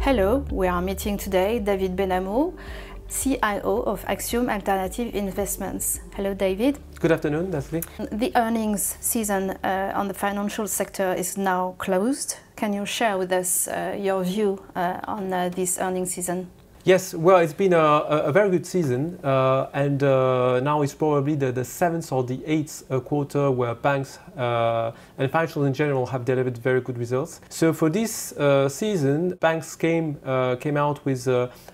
Hello, we are meeting today David Benamou, CIO of AXIOM Alternative Investments. Hello, David. Good afternoon, Nathalie. The earnings season on the financial sector is now closed. Can you share with us your view on this earnings season? Yes, well, it's been a very good season, and now it's probably the seventh or the eighth quarter where banks and financials in general have delivered very good results. So for this season, banks came out with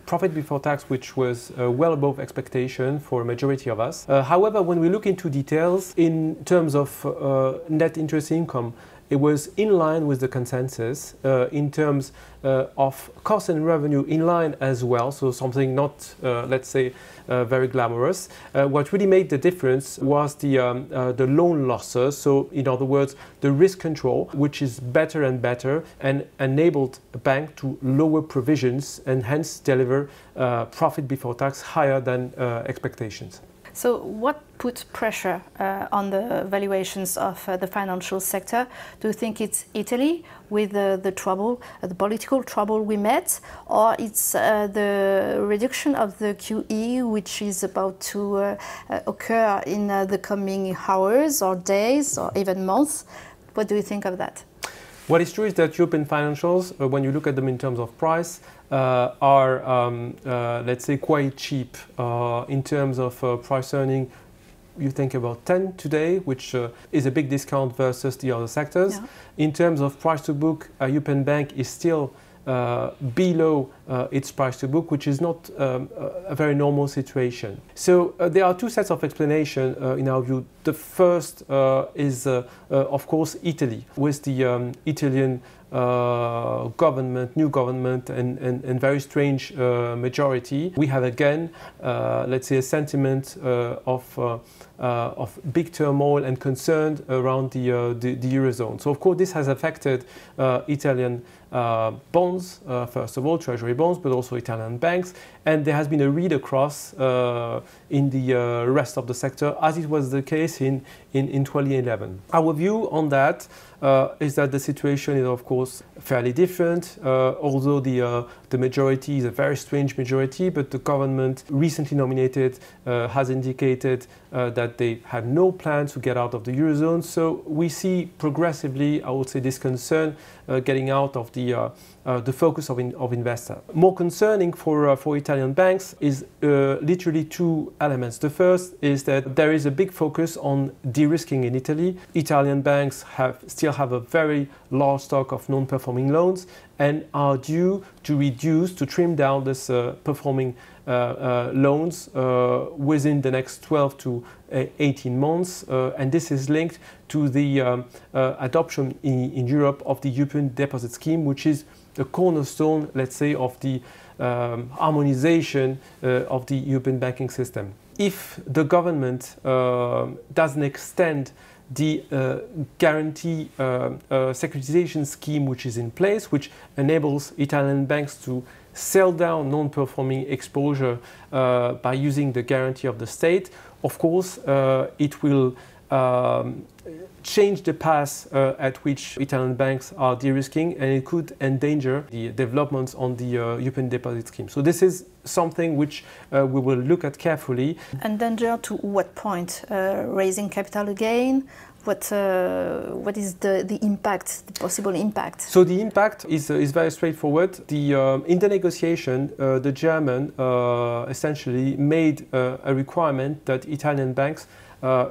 profit before tax, which was well above expectation for a majority of us. However, when we look into details in terms of net interest income, it was in line with the consensus in terms of cost and revenue in line as well, so something not, let's say, very glamorous. What really made the difference was the loan losses, so in other words, the risk control, which is better and better and enabled a bank to lower provisions and hence deliver profit before tax higher than expectations. So what puts pressure on the valuations of the financial sector? Do you think it's Italy with the trouble, the political trouble we met, or it's the reduction of the QE which is about to occur in the coming hours or days or even months? What do you think of that? What is true is that European financials, when you look at them in terms of price, are, let's say, quite cheap in terms of price earning. You think about 10 today, which is a big discount versus the other sectors. Yeah. In terms of price to book, a European bank is still below its price to book, which is not a very normal situation. So there are two sets of explanation in our view. The first is, of course, Italy, with the Italian new government and very strange majority. We have again, let's say, a sentiment of big turmoil and concern around the Eurozone. So of course this has affected Italian bonds, first of all, treasury bonds, but also Italian banks. And there has been a read across in the rest of the sector, as it was the case in 2011. Our view on that is that the situation is, of course, fairly different, although the majority is a very strange majority, but the government recently nominated has indicated that they had no plan to get out of the Eurozone. So we see progressively, I would say, this concern getting out of the focus of investor. More concerning for Italian banks is literally two elements. The first is that there is a big focus on de-risking in Italy. Italian banks still have a very large stock of non-performing loans and are due to trim down this performing loans within the next 12 to 18 months, and this is linked to the adoption in Europe of the European deposit scheme, which is the cornerstone, let's say, of the harmonization of the European banking system. If the government doesn't extend the guarantee securitization scheme which is in place, which enables Italian banks to sell down non-performing exposure by using the guarantee of the state, of course it will change the path at which Italian banks are de-risking, and it could endanger the developments on the European deposit scheme. So this is something which we will look at carefully. Endanger to what point? Raising capital again? What is the impact, the possible impact? So the impact is very straightforward. In the negotiation, the German essentially made a requirement that Italian banks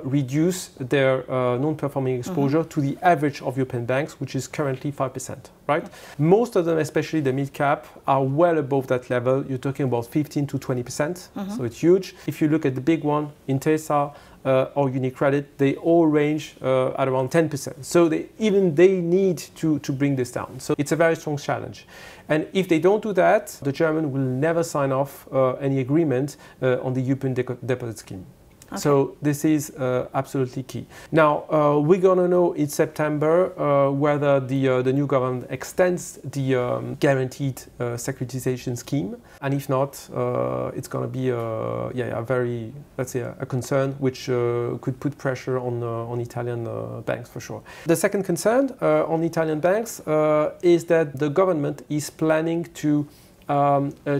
reduce their non-performing exposure to the average of European banks, which is currently 5%, right? Most of them, especially the mid-cap, are well above that level. You're talking about 15 to 20%, so it's huge. If you look at the big one, Intesa or UniCredit, they all range at around 10%. So even they need to bring this down. So it's a very strong challenge. And if they don't do that, the German will never sign off any agreement on the European deposit scheme. Okay. So this is absolutely key. Now, we're going to know in September whether the new government extends the guaranteed securitization scheme. And if not, it's going to be a very, let's say, a concern which could put pressure on Italian banks for sure. The second concern on Italian banks is that the government is planning to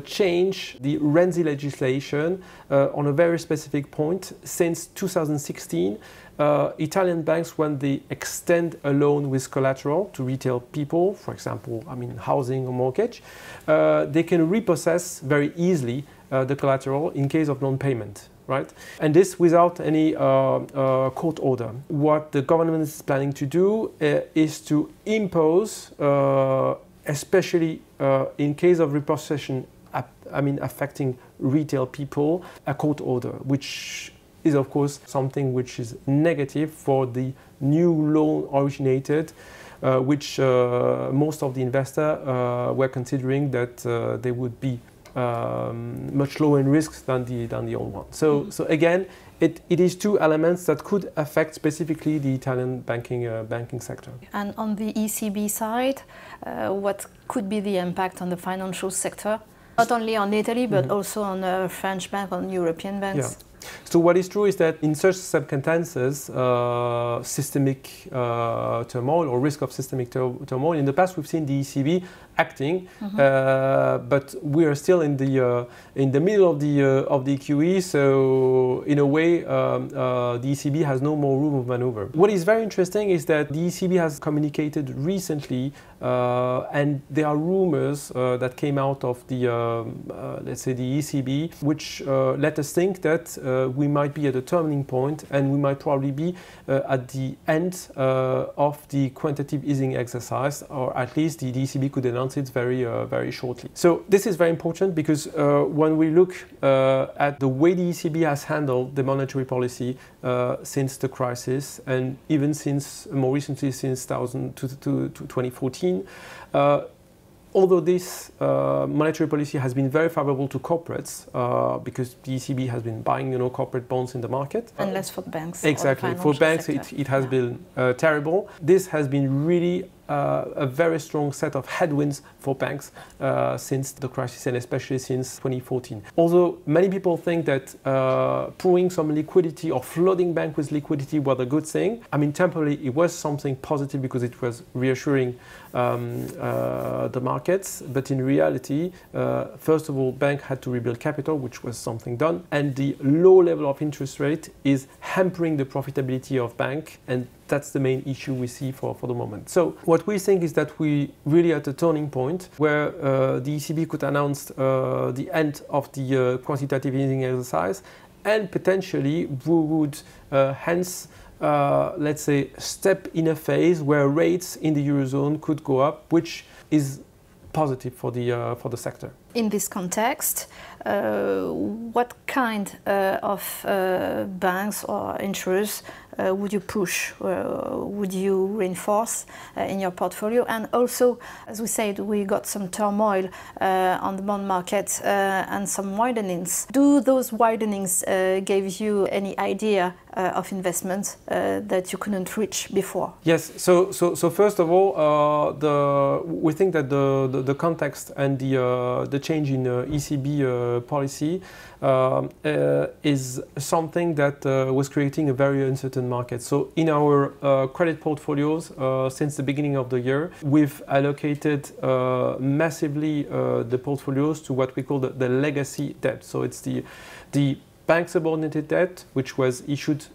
change the Renzi legislation on a very specific point. Since 2016, Italian banks, when they extend a loan with collateral to retail people, for example, housing or mortgage, they can repossess very easily the collateral in case of non-payment. Right? And this without any court order. What the government is planning to do is to impose, especially in case of repossession, affecting retail people, a court order, which is of course something which is negative for the new loan originated, which most of the investors were considering that they would be much lower in risks than the old one. So again, it is two elements that could affect specifically the Italian banking sector. And on the ECB side, what could be the impact on the financial sector? Not only on Italy, but also on French banks, on European banks? Yeah. So what is true is that in such circumstances, systemic turmoil or risk of systemic turmoil, in the past we've seen the ECB acting, but we are still in the middle of the QE. So in a way, the ECB has no more room of maneuver. What is very interesting is that the ECB has communicated recently, and there are rumors that came out of the let's say the ECB, which let us think that we might be at a turning point, and we might probably be at the end of the quantitative easing exercise, or at least the ECB could announce it very shortly. So this is very important because when we look at the way the ECB has handled the monetary policy since the crisis, and even since more recently since 2014, although this monetary policy has been very favorable to corporates, because the ECB has been buying, corporate bonds in the market. And less for banks. Exactly. For banks, it has been terrible. This has been really a very strong set of headwinds for banks since the crisis, and especially since 2014. Although many people think that pouring some liquidity or flooding bank with liquidity was a good thing, temporarily it was something positive because it was reassuring the markets. But in reality, first of all, bank had to rebuild capital, which was something done, and the low level of interest rate is hampering the profitability of bank, and that's the main issue we see for the moment. So what we think is that we really at a turning point where the ECB could announce the end of the quantitative easing exercise, and potentially we would hence let's say step in a phase where rates in the Eurozone could go up, which is positive for the sector. In this context, what kind of banks or insurers would you push, would you reinforce in your portfolio? And also, as we said, we got some turmoil on the bond market and some widenings. Do those widenings give you any idea of investments that you couldn't reach before? Yes. So first of all, we think that the context and the change in ECB policy is something that was creating a very uncertain market. So in our credit portfolios, since the beginning of the year, we've allocated massively the portfolios to what we call the legacy debt. So it's the bank subordinated debt, which was issued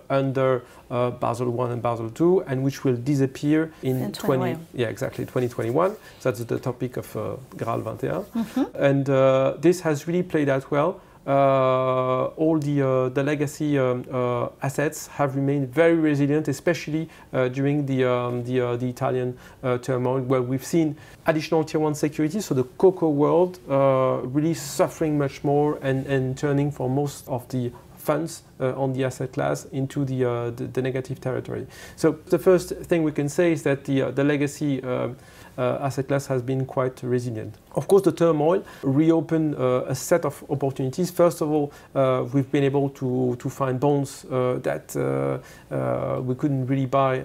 under Basel I and Basel II, and which will disappear in 2021. So that's the topic of Graal 21. And this has really played out well. All the legacy assets have remained very resilient, especially during the Italian turmoil, where we've seen additional Tier 1 securities, so the CoCo world really suffering much more and turning for most of the funds on the asset class into the negative territory. So the first thing we can say is that the legacy asset class has been quite resilient. Of course, the turmoil reopened a set of opportunities. First of all, we've been able to find bonds that we couldn't really buy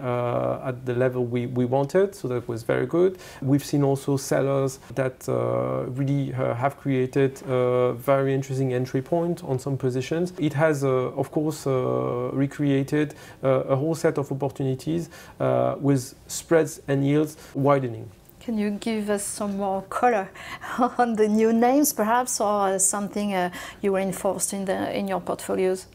at the level we wanted, so that was very good. We've seen also sellers that really have created a very interesting entry point on some positions. It has, of course, recreated a whole set of opportunities with spreads and yields widening. Can you give us some more color on the new names, perhaps, or something you reinforced in your portfolios?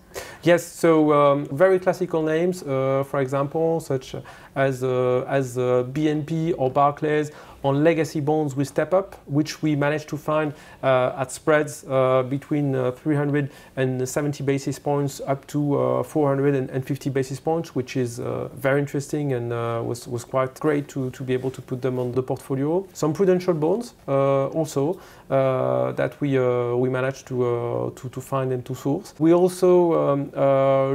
Yes, so very classical names, for example, such as BNP or Barclays. On legacy bonds, we step up, which we managed to find at spreads between 370 basis points up to 450 basis points, which is very interesting and was quite great to be able to put them on the portfolio. Some prudential bonds also that we managed to find and to source. We also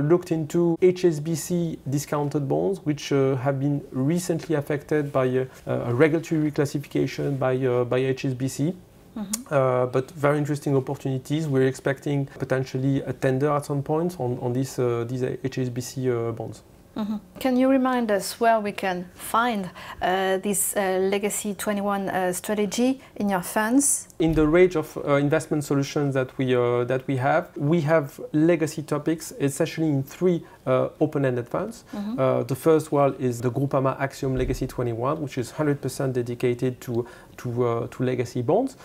looked into HSBC discounted bonds, which have been recently affected by a regulatory reclassification by HSBC. But very interesting opportunities. We're expecting potentially a tender at some point on these HSBC bonds. Can you remind us where we can find this Legacy 21 strategy in your funds? In the range of investment solutions that we have legacy topics, essentially in three open-ended funds. The first one is the Groupama Axiom Legacy 21, which is 100% dedicated to legacy bonds,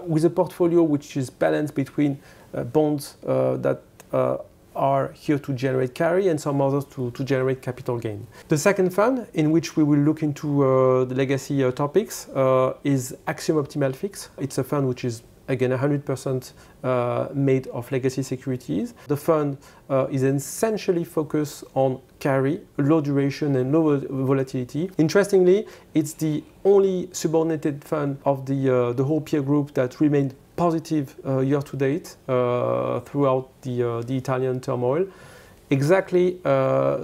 with a portfolio which is balanced between bonds that are here to generate carry and some others to generate capital gain. The second fund, in which we will look into the legacy topics, is Axiom Optimal Fix. It's a fund which is again 100% made of legacy securities. The fund is essentially focused on carry, low duration and low volatility. Interestingly, it's the only subordinated fund of the whole peer group that remained positive year to date throughout the Italian turmoil. Exactly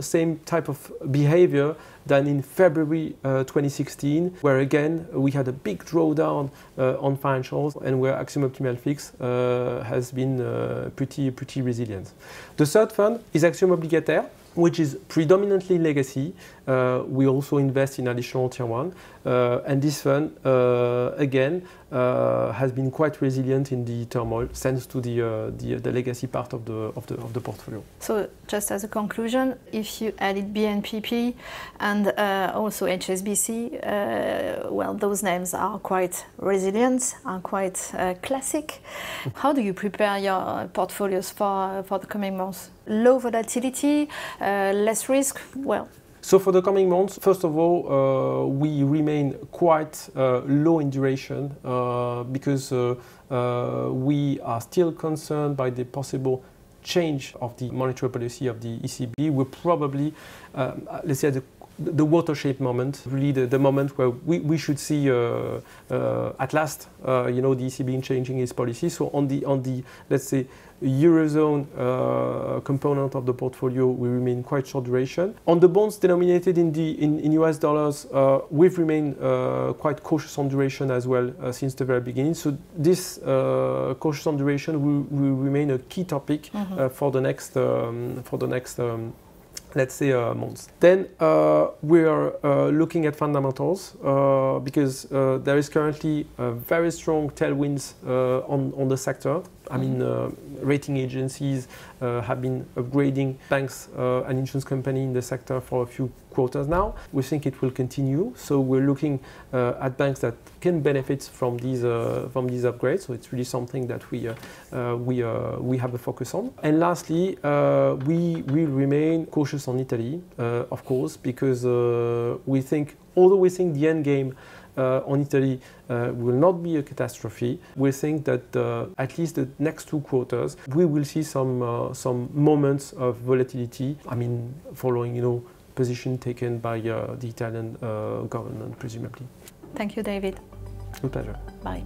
same type of behavior than in February 2016, where again we had a big drawdown on financials and where Axiom Optimal Fix has been pretty resilient. The third fund is Axiom Obligataire, which is predominantly legacy. We also invest in additional tier one, and this fund again has been quite resilient in the turmoil thanks to the legacy part of the portfolio. So just as a conclusion, if you added BNPP and also HSBC, well, those names are quite resilient, are quite classic. How do you prepare your portfolios for the coming months? Low volatility, less risk? Well, so for the coming months, first of all, we remain quite low in duration because we are still concerned by the possible change of the monetary policy of the ECB. We're probably, let's say, at the watershed moment, really the moment where we should see at last, the ECB changing its policy. So on the let's say Eurozone component of the portfolio, we remain quite short duration. On the bonds denominated in US dollars, we've remained quite cautious on duration as well since the very beginning. So this cautious on duration will remain a key topic for the next let's say months. Then we are looking at fundamentals because there is currently very strong tailwinds on the sector. I mean, rating agencies have been upgrading banks and insurance companies in the sector for a few quarters now. We think it will continue. So we're looking at banks that can benefit from these upgrades. So it's really something that we have a focus on. And lastly, we will remain cautious on Italy, of course, because we think, although we think the end game on Italy will not be a catastrophe, we think that at least the next 2 quarters we will see some moments of volatility. I mean, following position taken by the Italian government, presumably. Thank you, David. With pleasure. Bye.